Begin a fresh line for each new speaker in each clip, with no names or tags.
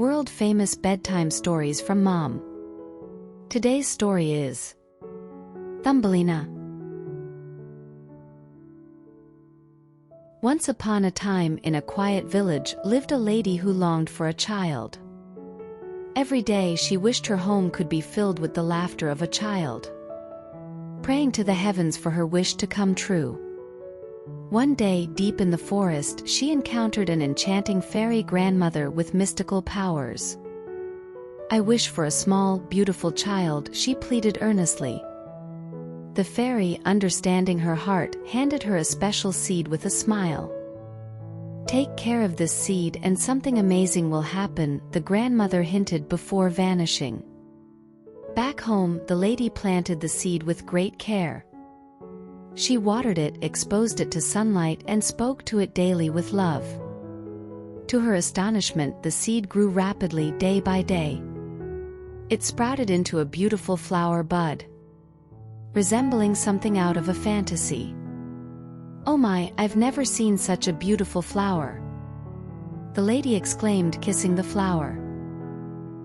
World-famous bedtime stories from Mom. Today's story is Thumbelina. Once upon a time in a quiet village lived a lady who longed for a child. Every day she wished her home could be filled with the laughter of a child, praying to the heavens for her wish to come true. One day, deep in the forest, she encountered an enchanting fairy grandmother with mystical powers. "I wish for a small, beautiful child," she pleaded earnestly. The fairy, understanding her heart, handed her a special seed with a smile. "Take care of this seed and something amazing will happen," the grandmother hinted before vanishing. Back home, the lady planted the seed with great care. She watered it, exposed it to sunlight, and spoke to it daily with love. To her astonishment, the seed grew rapidly day by day. It sprouted into a beautiful flower bud, resembling something out of a fantasy. "Oh my, I've never seen such a beautiful flower," the lady exclaimed, kissing the flower.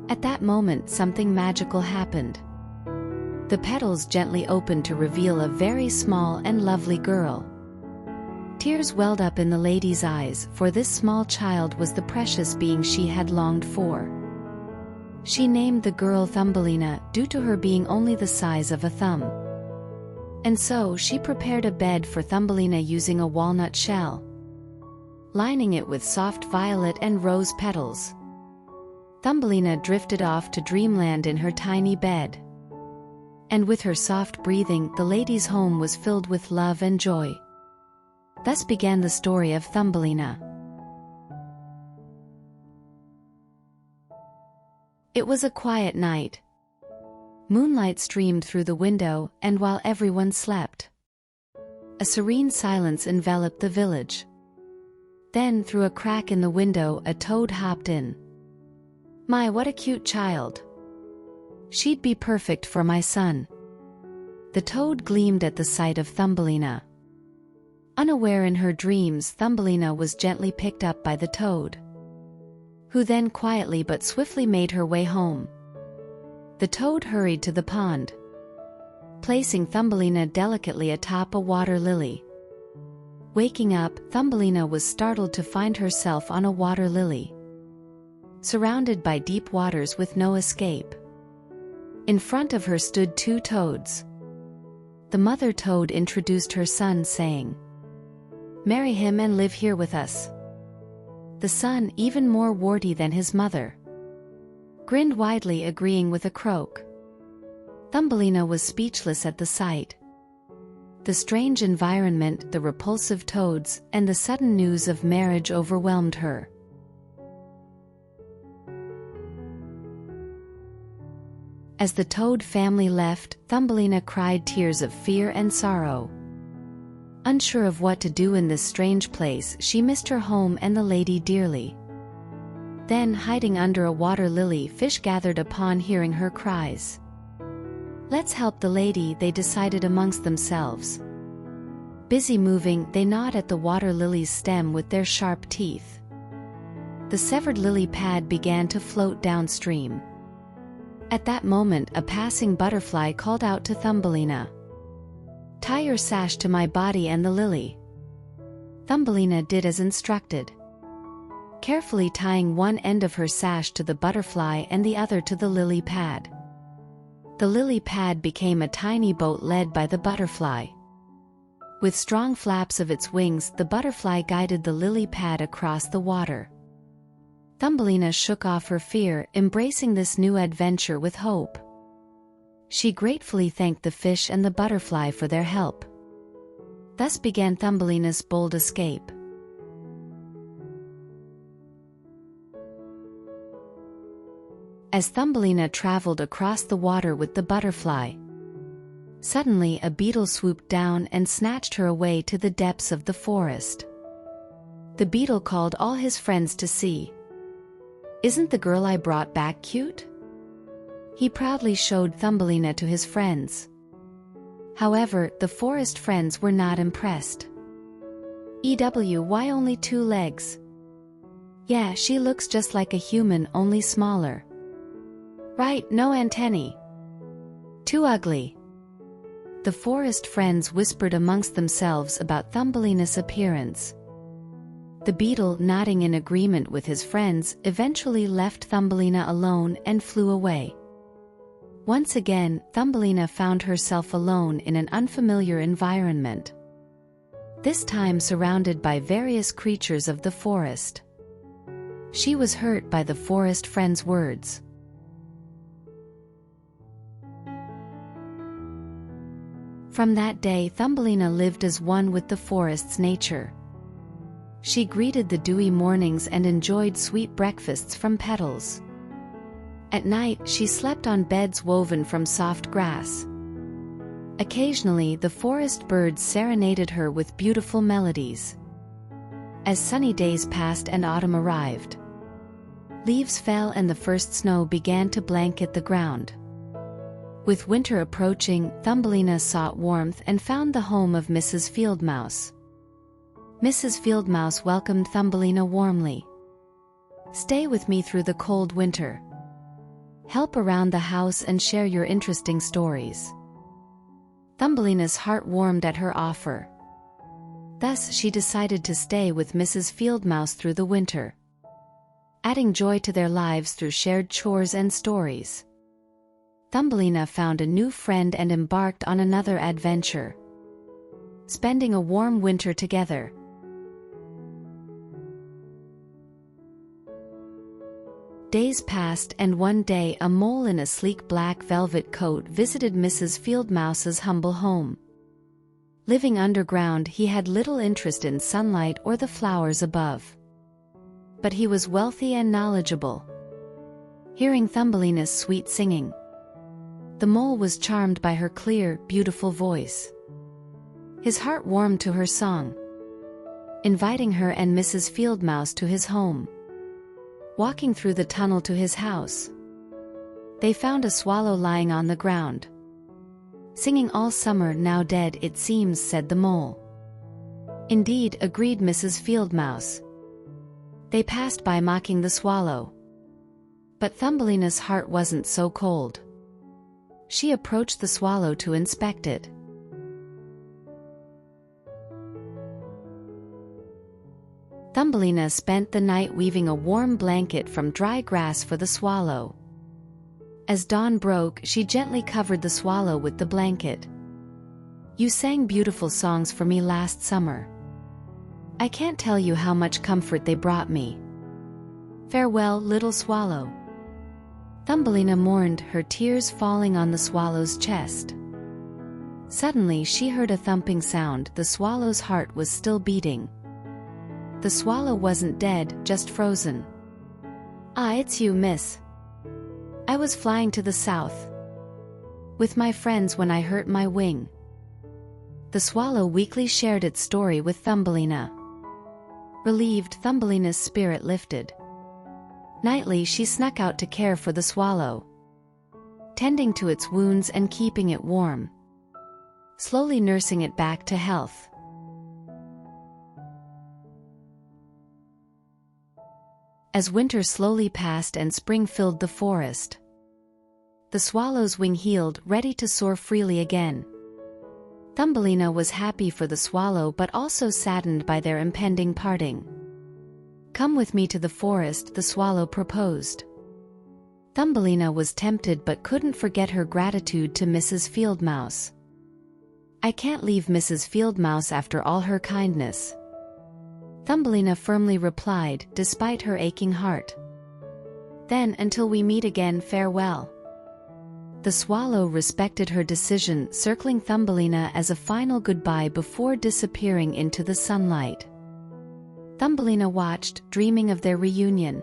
At that moment, something magical happened. The petals gently opened to reveal a very small and lovely girl. Tears welled up in the lady's eyes, for this small child was the precious being she had longed for. She named the girl Thumbelina, due to her being only the size of a thumb. And so she prepared a bed for Thumbelina using a walnut shell, lining it with soft violet and rose petals. Thumbelina drifted off to dreamland in her tiny bed. And with her soft breathing, the lady's home was filled with love and joy. Thus began the story of Thumbelina. It was a quiet night. Moonlight streamed through the window, and while everyone slept, a serene silence enveloped the village. Then, through a crack in the window, a toad hopped in. "My, what a cute child! She'd be perfect for my son." The toad gleamed at the sight of Thumbelina. Unaware in her dreams, Thumbelina was gently picked up by the toad, who then quietly but swiftly made her way home. The toad hurried to the pond, placing Thumbelina delicately atop a water lily. Waking up, Thumbelina was startled to find herself on a water lily, surrounded by deep waters with no escape. In front of her stood two toads. The mother toad introduced her son, saying, "Marry him and live here with us." The son, even more warty than his mother, grinned widely, agreeing with a croak. Thumbelina was speechless at the sight. The strange environment, the repulsive toads, and the sudden news of marriage overwhelmed her. As the toad family left, Thumbelina cried tears of fear and sorrow. Unsure of what to do in this strange place, she missed her home and the lady dearly. Then, hiding under a water lily, fish gathered upon hearing her cries. "Let's help the lady," they decided amongst themselves. Busy moving, they gnawed at the water lily's stem with their sharp teeth. The severed lily pad began to float downstream. At that moment, a passing butterfly called out to Thumbelina, "Tie your sash to my body and the lily." Thumbelina did as instructed, carefully tying one end of her sash to the butterfly and the other to the lily pad. The lily pad became a tiny boat led by the butterfly. With strong flaps of its wings, the butterfly guided the lily pad across the water. Thumbelina shook off her fear, embracing this new adventure with hope. She gratefully thanked the fish and the butterfly for their help. Thus began Thumbelina's bold escape. As Thumbelina traveled across the water with the butterfly, suddenly a beetle swooped down and snatched her away to the depths of the forest. The beetle called all his friends to see. "Isn't the girl I brought back cute?" He proudly showed Thumbelina to his friends. However, the forest friends were not impressed. "Why only 2 legs? Yeah, she looks just like a human, only smaller. Right, no antennae. Too ugly. The forest friends whispered amongst themselves about Thumbelina's appearance. The beetle, nodding in agreement with his friends, eventually left Thumbelina alone and flew away. Once again, Thumbelina found herself alone in an unfamiliar environment. This time surrounded by various creatures of the forest. She was hurt by the forest friends' words. From that day, Thumbelina lived as one with the forest's nature. She greeted the dewy mornings and enjoyed sweet breakfasts from petals. At night, she slept on beds woven from soft grass. Occasionally, the forest birds serenaded her with beautiful melodies. As sunny days passed and autumn arrived, leaves fell and the first snow began to blanket the ground. With winter approaching, Thumbelina sought warmth and found the home of Mrs. Fieldmouse. Mrs. Fieldmouse welcomed Thumbelina warmly. "Stay with me through the cold winter. Help around the house and share your interesting stories." Thumbelina's heart warmed at her offer. Thus she decided to stay with Mrs. Fieldmouse through the winter, adding joy to their lives through shared chores and stories. Thumbelina found a new friend and embarked on another adventure, spending a warm winter together. Days passed and one day a mole in a sleek black velvet coat visited Mrs. Fieldmouse's humble home. Living underground, he had little interest in sunlight or the flowers above. But he was wealthy and knowledgeable. Hearing Thumbelina's sweet singing, the mole was charmed by her clear, beautiful voice. His heart warmed to her song, inviting her and Mrs. Fieldmouse to his home. Walking through the tunnel to his house, they found a swallow lying on the ground. "Singing all summer, now dead it seems," said the mole. "Indeed," agreed Mrs. Fieldmouse. They passed by mocking the swallow. But Thumbelina's heart wasn't so cold. She approached the swallow to inspect it. Thumbelina spent the night weaving a warm blanket from dry grass for the swallow. As dawn broke, she gently covered the swallow with the blanket. "You sang beautiful songs for me last summer. I can't tell you how much comfort they brought me. Farewell, little swallow." Thumbelina mourned, her tears falling on the swallow's chest. Suddenly she heard a thumping sound. The swallow's heart was still beating. The swallow wasn't dead, just frozen. "Ah, it's you, miss. I was flying to the south with my friends when I hurt my wing." The swallow weakly shared its story with Thumbelina. Relieved, Thumbelina's spirit lifted. Nightly she snuck out to care for the swallow, tending to its wounds and keeping it warm, slowly nursing it back to health. As winter slowly passed and spring filled the forest, the swallow's wing healed, ready to soar freely again. Thumbelina was happy for the swallow but also saddened by their impending parting. "Come with me to the forest," the swallow proposed. Thumbelina was tempted but couldn't forget her gratitude to Mrs. Fieldmouse. "I can't leave Mrs. Fieldmouse after all her kindness," Thumbelina firmly replied, despite her aching heart. "Then, until we meet again, farewell." The swallow respected her decision, circling Thumbelina as a final goodbye before disappearing into the sunlight. Thumbelina watched, dreaming of their reunion,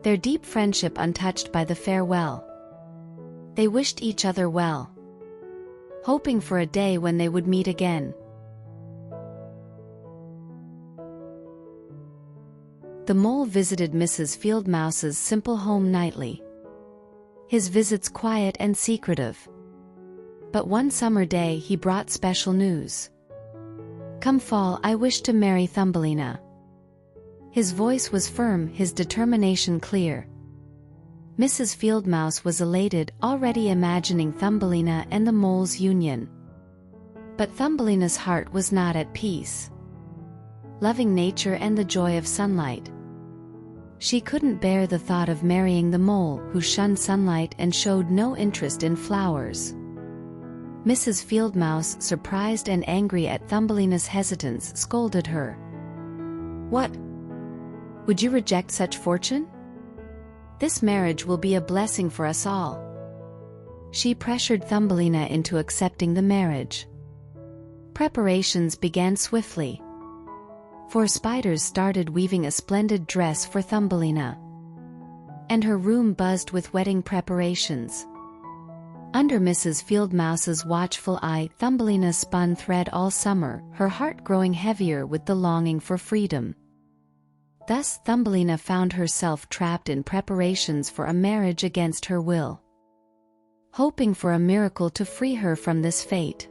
their deep friendship untouched by the farewell. They wished each other well, hoping for a day when they would meet again. The mole visited Mrs. Fieldmouse's simple home nightly, his visits quiet and secretive. But one summer day he brought special news. "Come fall, I wish to marry Thumbelina." His voice was firm, his determination clear. Mrs. Fieldmouse was elated, already imagining Thumbelina and the mole's union. But Thumbelina's heart was not at peace. Loving nature and the joy of sunlight, she couldn't bear the thought of marrying the mole, who shunned sunlight and showed no interest in flowers. Mrs. Fieldmouse, surprised and angry at Thumbelina's hesitance, scolded her. "What? Would you reject such fortune? This marriage will be a blessing for us all." She pressured Thumbelina into accepting the marriage. Preparations began swiftly. 4 spiders started weaving a splendid dress for Thumbelina. And her room buzzed with wedding preparations. Under Mrs. Fieldmouse's watchful eye, Thumbelina spun thread all summer, her heart growing heavier with the longing for freedom. Thus Thumbelina found herself trapped in preparations for a marriage against her will. Hoping for a miracle to free her from this fate.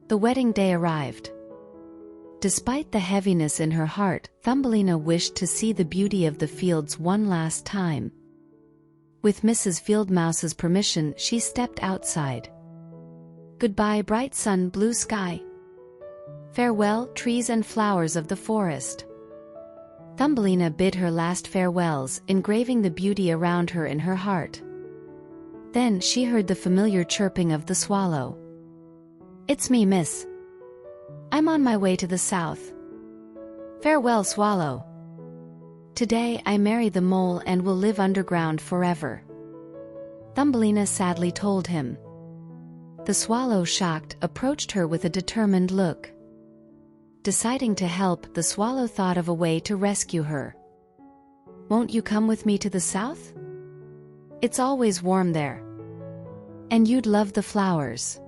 The wedding day arrived. Despite the heaviness in her heart, Thumbelina wished to see the beauty of the fields one last time. With Mrs. Fieldmouse's permission, she stepped outside. "Goodbye, bright sun, blue sky. Farewell, trees and flowers of the forest." Thumbelina bid her last farewells, engraving the beauty around her in her heart. Then she heard the familiar chirping of the swallow. "It's me, miss. I'm on my way to the south. Farewell, swallow. Today I marry the mole and will live underground forever," Thumbelina sadly told him. The swallow, shocked, approached her with a determined look. Deciding to help, the swallow thought of a way to rescue her. "Won't you come with me to the south? It's always warm there. And you'd love the flowers."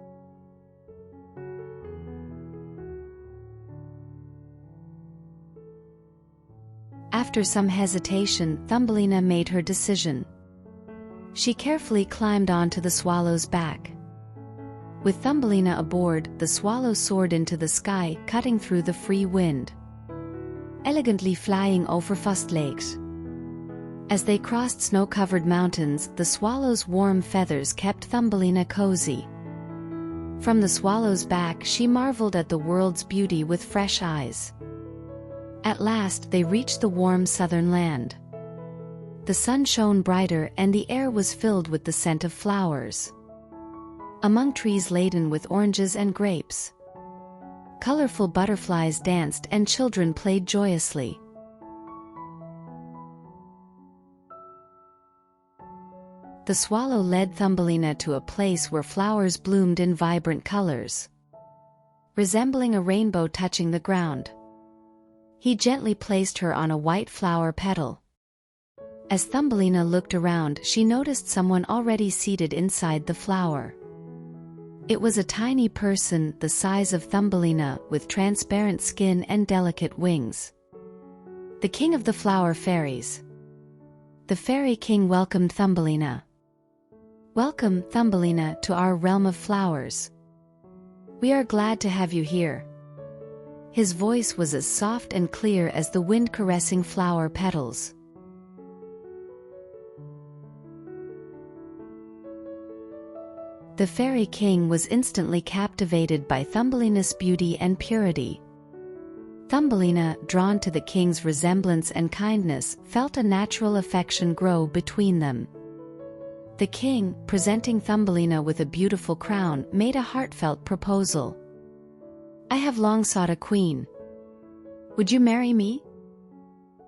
After some hesitation, Thumbelina made her decision. She carefully climbed onto the swallow's back. With Thumbelina aboard, the swallow soared into the sky, cutting through the free wind, elegantly flying over Fostlakes. As they crossed snow-covered mountains, the swallow's warm feathers kept Thumbelina cozy. From the swallow's back, she marveled at the world's beauty with fresh eyes. At last they reached the warm southern land. The sun shone brighter and the air was filled with the scent of flowers. Among trees laden with oranges and grapes, colorful butterflies danced and children played joyously. The swallow led Thumbelina to a place where flowers bloomed in vibrant colors, resembling a rainbow touching the ground. He gently placed her on a white flower petal. As Thumbelina looked around, she noticed someone already seated inside the flower. It was a tiny person, the size of Thumbelina, with transparent skin and delicate wings. The king of the flower fairies. The fairy king welcomed Thumbelina. "Welcome, Thumbelina, to our realm of flowers. We are glad to have you here." His voice was as soft and clear as the wind caressing flower petals. The fairy king was instantly captivated by Thumbelina's beauty and purity. Thumbelina, drawn to the king's resemblance and kindness, felt a natural affection grow between them. The king, presenting Thumbelina with a beautiful crown, made a heartfelt proposal. "I have long sought a queen. Would you marry me?"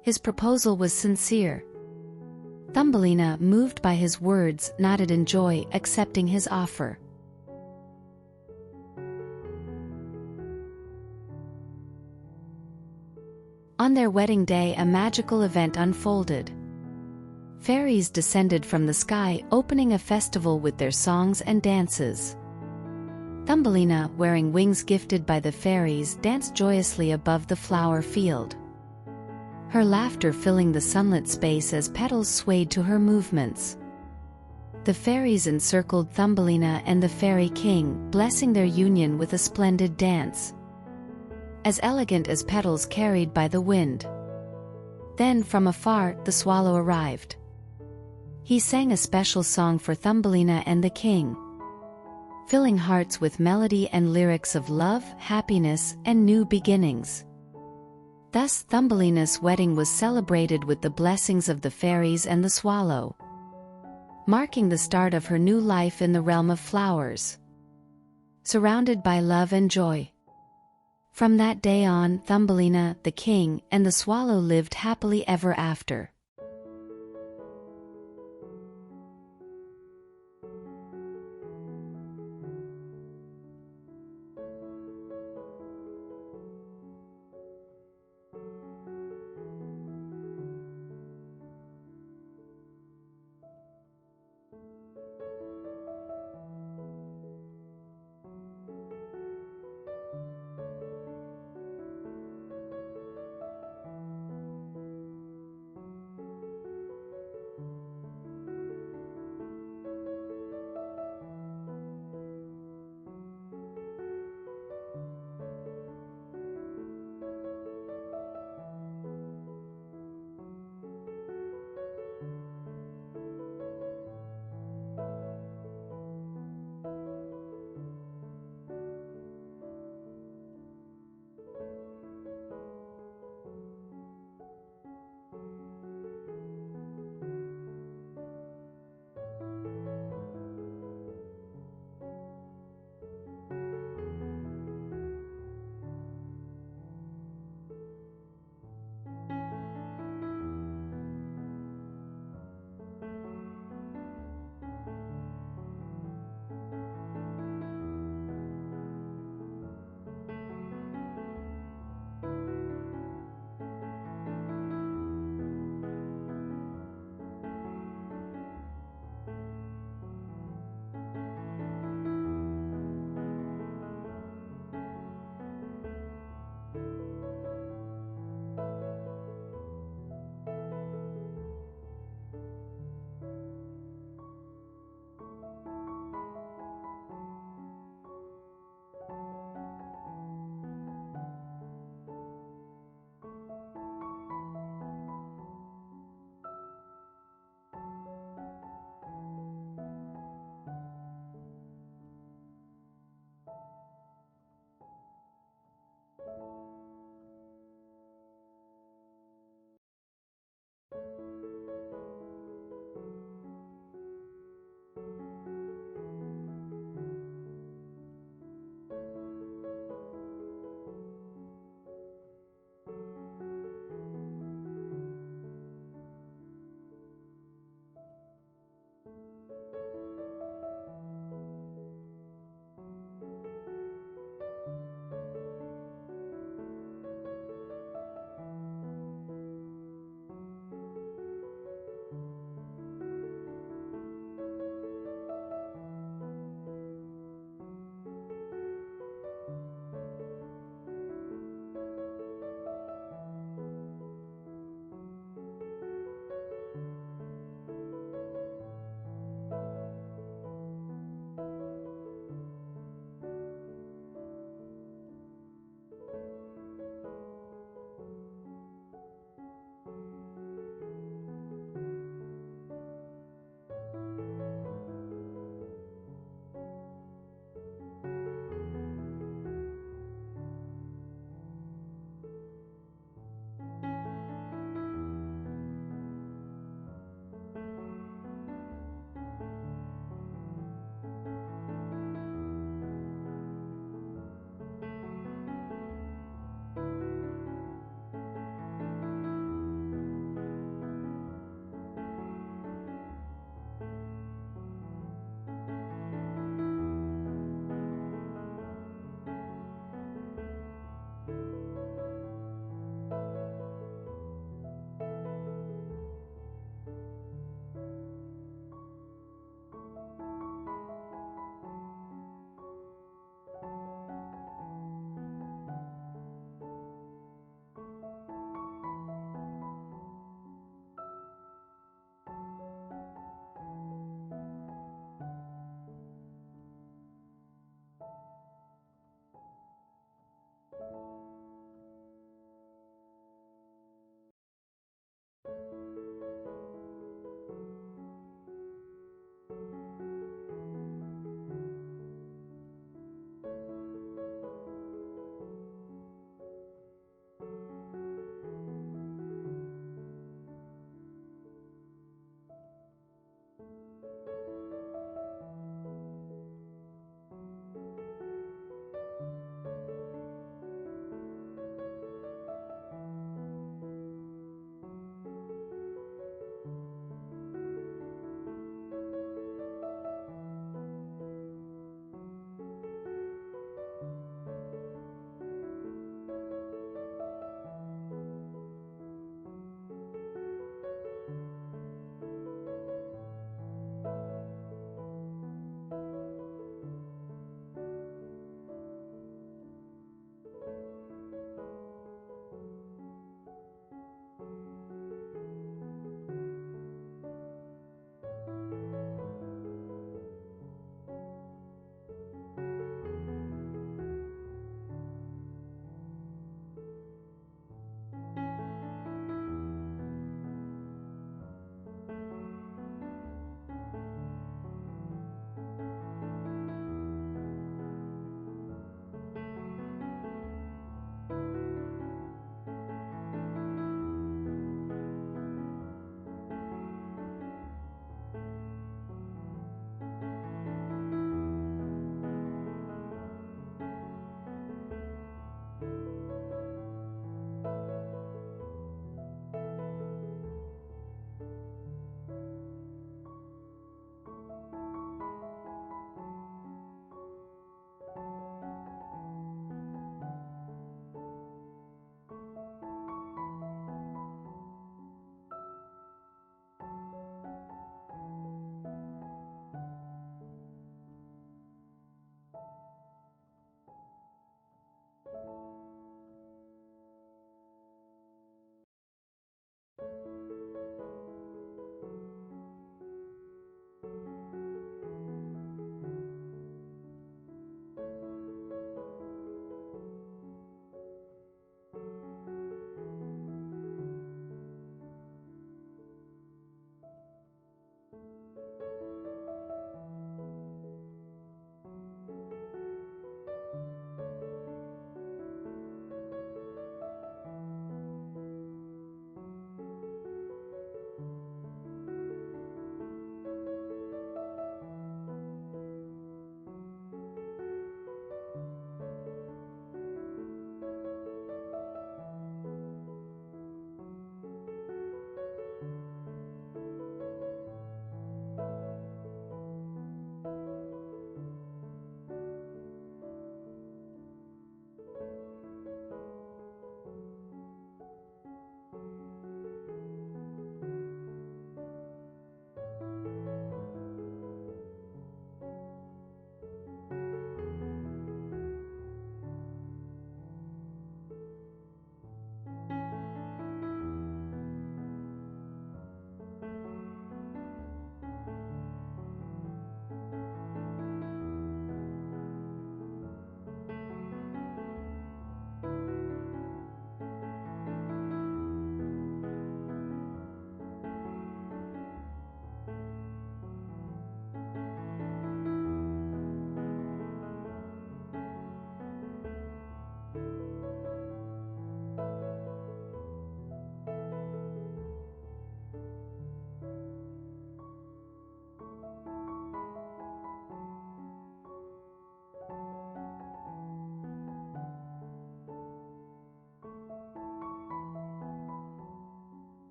His proposal was sincere. Thumbelina, moved by his words, nodded in joy, accepting his offer. On their wedding day, a magical event unfolded. Fairies descended from the sky, opening a festival with their songs and dances. Thumbelina, wearing wings gifted by the fairies, danced joyously above the flower field, her laughter filling the sunlit space as petals swayed to her movements. The fairies encircled Thumbelina and the fairy king, blessing their union with a splendid dance, as elegant as petals carried by the wind. Then from afar, the swallow arrived. He sang a special song for Thumbelina and the king, filling hearts with melody and lyrics of love, happiness, and new beginnings. Thus Thumbelina's wedding was celebrated with the blessings of the fairies and the swallow, marking the start of her new life in the realm of flowers, surrounded by love and joy. From that day on, Thumbelina, the king, and the swallow lived happily ever after.